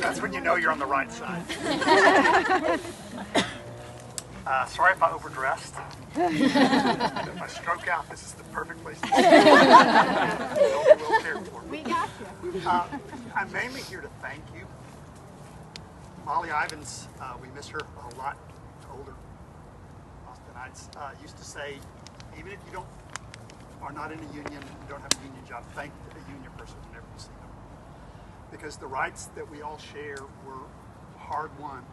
That's when you know you're on the right side. Sorry if I overdressed. If I stroke out, this is the perfect place to be. We got you. I'm mainly here to thank you. Molly Ivins, we miss her a whole lot. Older Austinites used to say, even if you are not in a union, you don't have a union job, thank a union person whenever you see them. Because the rights that we all share were hard-won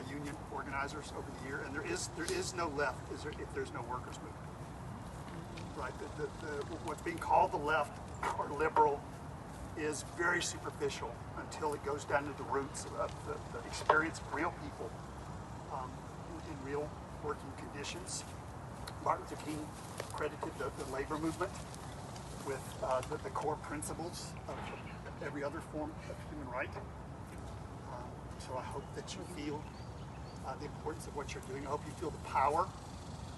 union organizers over the year, and there is no left if there's no workers' movement. Right? What's being called the left or liberal is very superficial until it goes down to the roots of the experience of real people in real working conditions. Martin Luther King credited the labor movement with the core principles of every other form of human right. So I hope that you feel the importance of what you're doing. I hope you feel the power.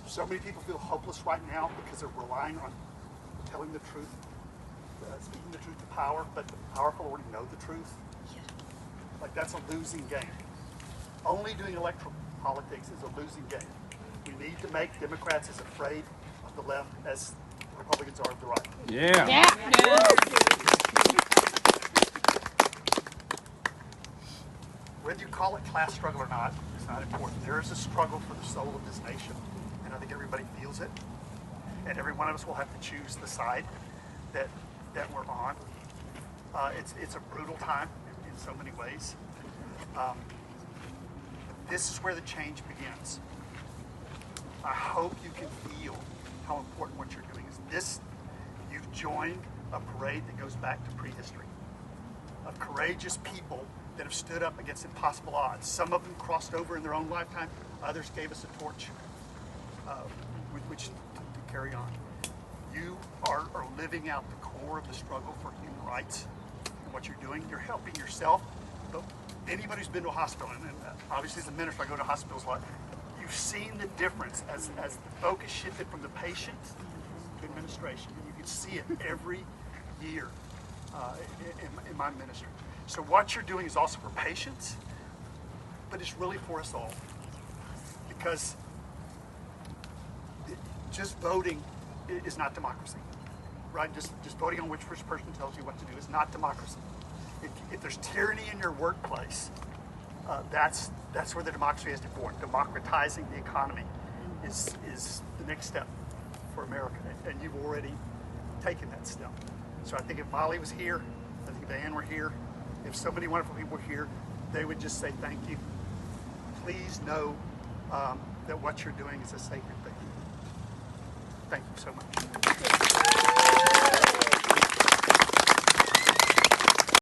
So many people feel hopeless right now because they're relying on telling the truth, speaking the truth to power, but the powerful already know the truth. Like, that's a losing game. Only doing electoral politics is a losing game. We need to make Democrats as afraid of the left as Republicans are of the right. Yeah. Whether you call it class struggle or not, it's not important. There is a struggle for the soul of this nation, and I think everybody feels it. And every one of us will have to choose the side that we're on. It's a brutal time in so many ways. This is where the change begins. I hope you can feel how important what you're doing is. You've joined a parade that goes back to prehistory, of courageous people that have stood up against impossible odds. Some of them crossed over in their own lifetime, others gave us a torch with which to carry on. You are living out the core of the struggle for human rights, and what you're doing, you're helping yourself. But anybody who's been to a hospital, and obviously as a minister I go to hospitals a lot, you've seen the difference as the focus shifted from the patient to administration. And you can see it every year in my ministry. So what you're doing is also for patients, but it's really for us all. Because just voting is not democracy, right? Just voting on which first person tells you what to do is not democracy. If there's tyranny in your workplace, that's where the democracy has to be born. Democratizing the economy is the next step for America, and you've already taken that step. So I think if Molly was here, I think Diane were here, if so many wonderful people were here, they would just say thank you. Please know that what you're doing is a sacred thing. Thank you so much.